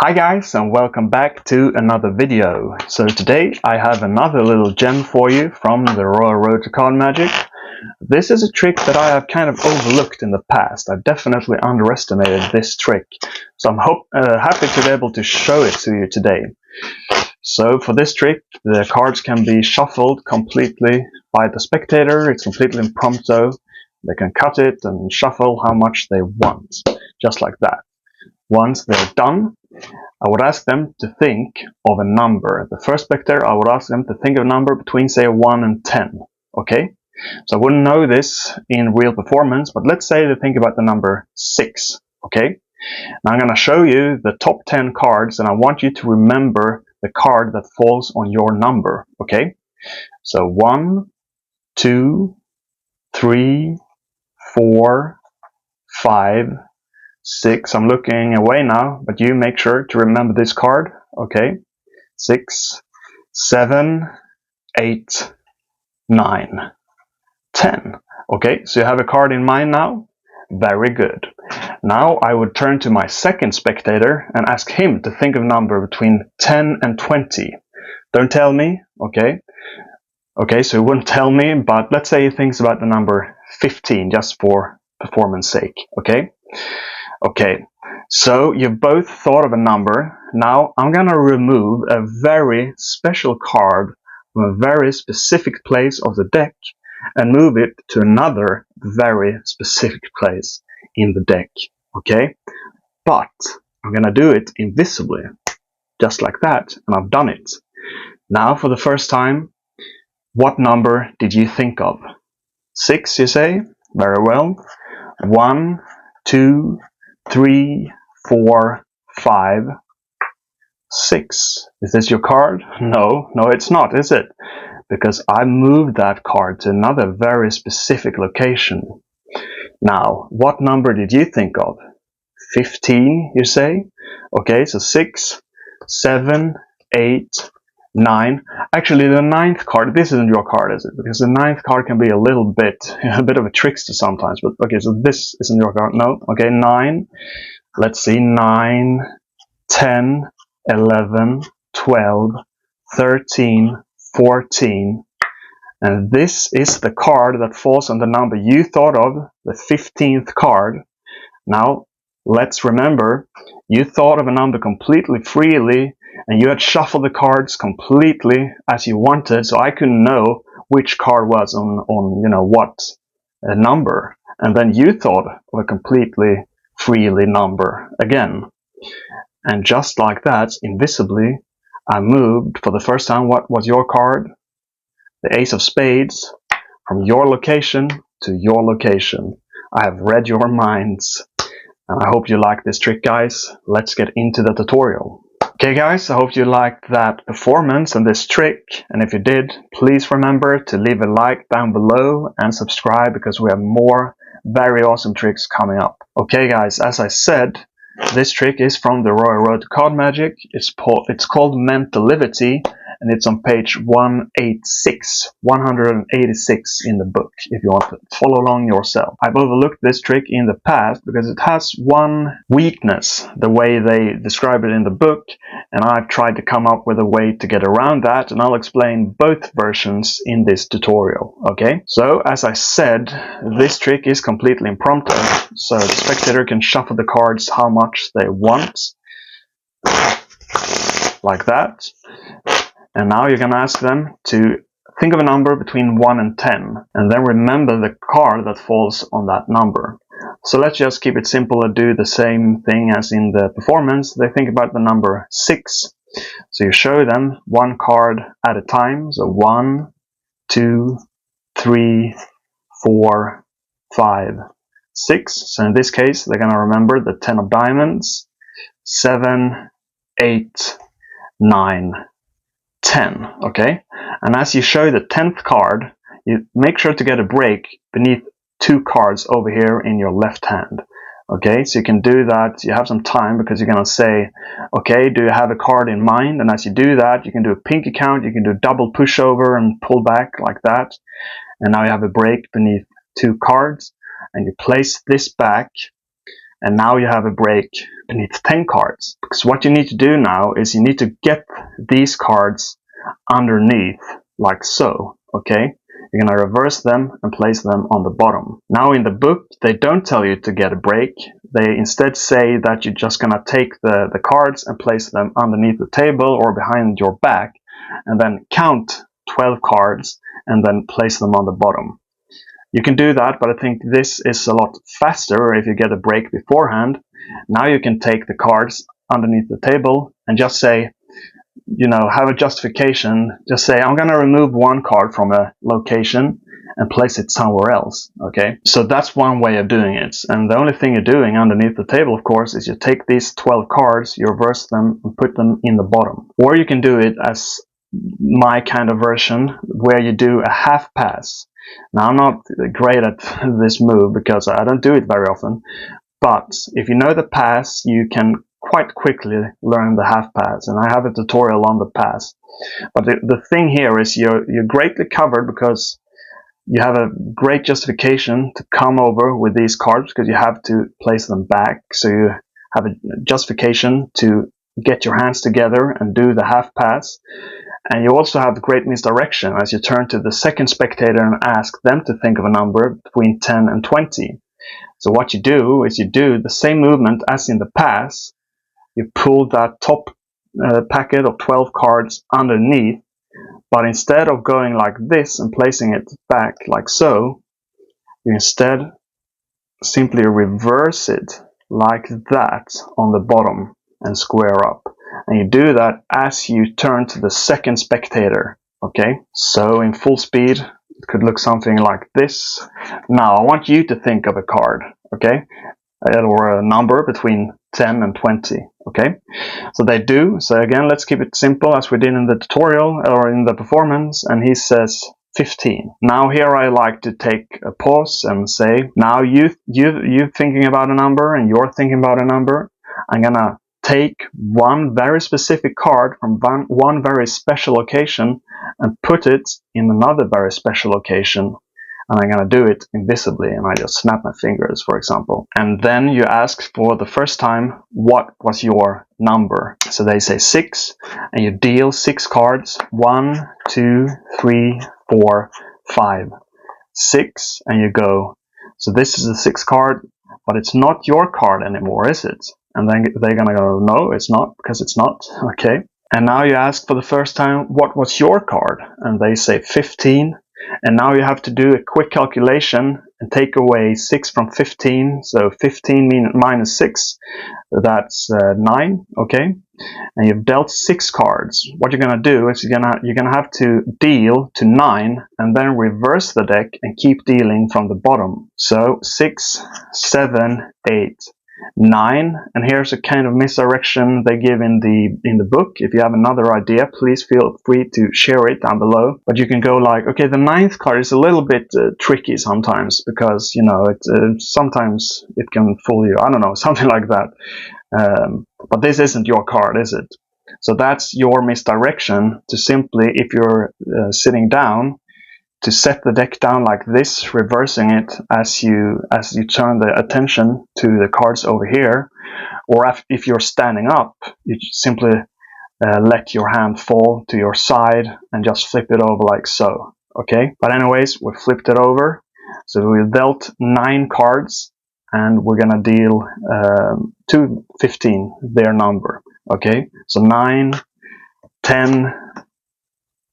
Hi guys, and welcome back to another video. So today I have another little gem for you from the Royal Road to Card Magic. This is a trick that I have kind of overlooked in the past. I've definitely underestimated this trick. So I'm happy to be able to show it to you today. So for this trick, the cards can be shuffled completely by the spectator. It's completely impromptu. They can cut it and shuffle how much they want, just like that. Once they're done, I would ask them to think of a number. The first spectator, I would ask them to think of a number between, say, 1 and 10. Okay? So I wouldn't know this in real performance, but let's say they think about the number 6. Okay? Now I'm going to show you the top 10 cards, and I want you to remember the card that falls on your number. Okay? So 1, 2, 3, 4, 5, 6. I'm looking away now, but you make sure to remember this card. Okay. 6, 7, 8, 9, 10. Okay, so you have a card in mind now? Very good. Now I would turn to my second spectator and ask him to think of a number between 10 and 20. Don't tell me, okay? Okay, so he wouldn't tell me, but let's say he thinks about the number 15, just for performance sake, okay? Okay, so you've both thought of a number. Now I'm going to remove a very special card from a very specific place of the deck and move it to another very specific place in the deck. Okay, but I'm going to do it invisibly, just like that, and I've done it. Now for the first time, what number did you think of? 6, you say? Very well. 1, 2, 3, 4, 5, 6. Is this your card? No, it's not, is it? Because I moved that card to another very specific location. Now, what number did you think of? 15, you say? Okay, so 6, 7, 8, 9. Actually, the 9th card, this isn't your card, is it? Because the 9th card can be a bit of a trickster sometimes. But okay, so this isn't your card. No, okay, 9. Let's see, 9, 10, 11, 12, 13, 14. And this is the card that falls on the number you thought of, the 15th card. Now, let's remember, you thought of a number completely freely, and you had shuffled the cards completely as you wanted, so I couldn't know which card was on what number. And then you thought of a completely freely number again. And just like that, invisibly, I moved for the first time what was your card? The Ace of Spades, from your location to your location. I have read your minds. And I hope you like this trick, guys. Let's get into the tutorial. Okay guys, I hope you liked that performance and this trick. And if you did, please remember to leave a like down below and subscribe, because we have more very awesome tricks coming up. Okay guys, as I said, this trick is from the Royal Road to Card Magic. It's called Mentalivity, and it's on page 186 in the book, if you want to follow along yourself. I've overlooked this trick in the past because it has one weakness, the way they describe it in the book, and I've tried to come up with a way to get around that, and I'll explain both versions in this tutorial, okay? So, as I said, this trick is completely impromptu, so the spectator can shuffle the cards how much they want, like that. And now you're going to ask them to think of a number between 1 and 10, and then remember the card that falls on that number. So let's just keep it simple and do the same thing as in the performance. They think about the number 6. So you show them one card at a time. So 1, 2, 3, 4, 5, 6. So in this case, they're going to remember the 10 of diamonds, 7, 8, 9, 10, okay? And as you show the 10th card, you make sure to get a break beneath 2 cards over here in your left hand. Okay, so you can do that. You have some time because you're going to say, okay, do you have a card in mind? And as you do that, you can do a pinky count, you can do double pushover and pull back like that. And now you have a break beneath 2 cards, and you place this back. and now you have a break beneath 10 cards. Because what you need to do now is you need to get these cards underneath, like so, okay? You're going to reverse them and place them on the bottom. Now in the book, they don't tell you to get a break. They instead say that you're just going to take the cards and place them underneath the table or behind your back, and then count 12 cards and then place them on the bottom. You can do that, but I think this is a lot faster if you get a break beforehand. Now you can take the cards underneath the table and just say, you know, have a justification. Just say, I'm going to remove one card from a location and place it somewhere else. Okay, so that's one way of doing it. And the only thing you're doing underneath the table, of course, is you take these 12 cards, you reverse them and put them in the bottom. Or you can do it as my kind of version, where you do a half pass. Now, I'm not great at this move because I don't do it very often, but if you know the pass, you can quite quickly learn the half pass, and I have a tutorial on the pass. But the thing here is you're greatly covered because you have a great justification to come over with these cards because you have to place them back, so you have a justification to get your hands together and do the half pass. And you also have great misdirection as you turn to the second spectator and ask them to think of a number between 10 and 20. So what you do is you do the same movement as in the pass. You pull that top packet of 12 cards underneath, but instead of going like this and placing it back like so, you instead simply reverse it like that on the bottom and square up. And you do that as you turn to the second spectator. Okay, so in full speed, it could look something like this. Now, I want you to think of a card, okay? Or a number between 10 and 20, okay? So they do. So again, let's keep it simple as we did in the tutorial or in the performance. And he says 15. Now here I like to take a pause and say, now you thinking about a number and you're thinking about a number. I'm gonna take one very specific card from one very special location and put it in another very special location. And I'm going to do it invisibly, and I just snap my fingers, for example. And then you ask for the first time, what was your number? So they say 6, and you deal 6 cards. 1, 2, 3, 4, 5, 6, and you go. So this is the 6th card, but it's not your card anymore, is it? And then they're going to go, no, it's not, because it's not. Okay. And now you ask for the first time, what was your card? And they say 15. And now you have to do a quick calculation and take away 6 from 15. So 15 minus 6, that's 9, okay? And you've dealt 6 cards. What you're going to do is you're gonna have to deal to 9 and then reverse the deck and keep dealing from the bottom. So 6, 7, 8, 9, and here's a kind of misdirection they give in the book. If you have another idea, please feel free to share it down below. But you can go like, okay, the 9th card is a little bit tricky sometimes because, you know, sometimes it can fool you. I don't know, something like that. But this isn't your card, is it? So that's your misdirection to simply, if you're sitting down, to set the deck down like this, reversing it as you turn the attention to the cards over here. Or if you're standing up, you simply let your hand fall to your side and just flip it over like so. Okay, but anyways, we flipped it over. So we dealt 9 cards and we're gonna deal to 15, their number. Okay, so 9, 10,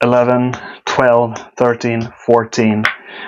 11, 12, 13, 14,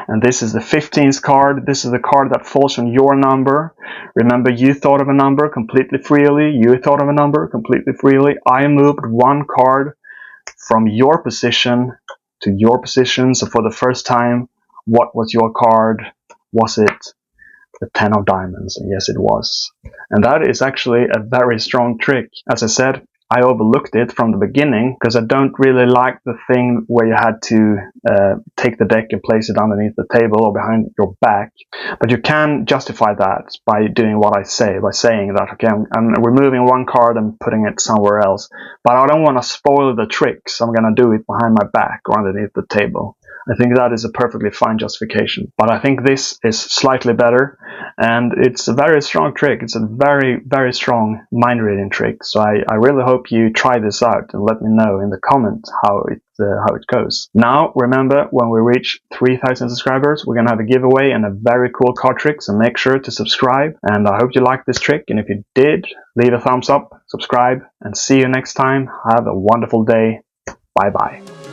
and this is the 15th card. This is the card that falls on your number. Remember, you thought of a number completely freely. You thought of a number completely freely. I moved one card from your position to your position. So for the first time, what was your card? Was it the 10 of diamonds? And yes, it was. And that is actually a very strong trick. As I said, I overlooked it from the beginning because I don't really like the thing where you had to take the deck and place it underneath the table or behind your back. But you can justify that by doing what I say, by saying that, okay, I'm removing one card and putting it somewhere else. But I don't want to spoil the trick, so I'm going to do it behind my back or underneath the table. I think that is a perfectly fine justification. But I think this is slightly better, and it's a very strong trick. It's a very, very strong mind reading trick. So I really hope you try this out and let me know in the comments how it goes. Now, remember, when we reach 3,000 subscribers, we're gonna have a giveaway and a very cool card trick, so make sure to subscribe. And I hope you liked this trick, and if you did, leave a thumbs up, subscribe, and see you next time. Have a wonderful day. Bye bye.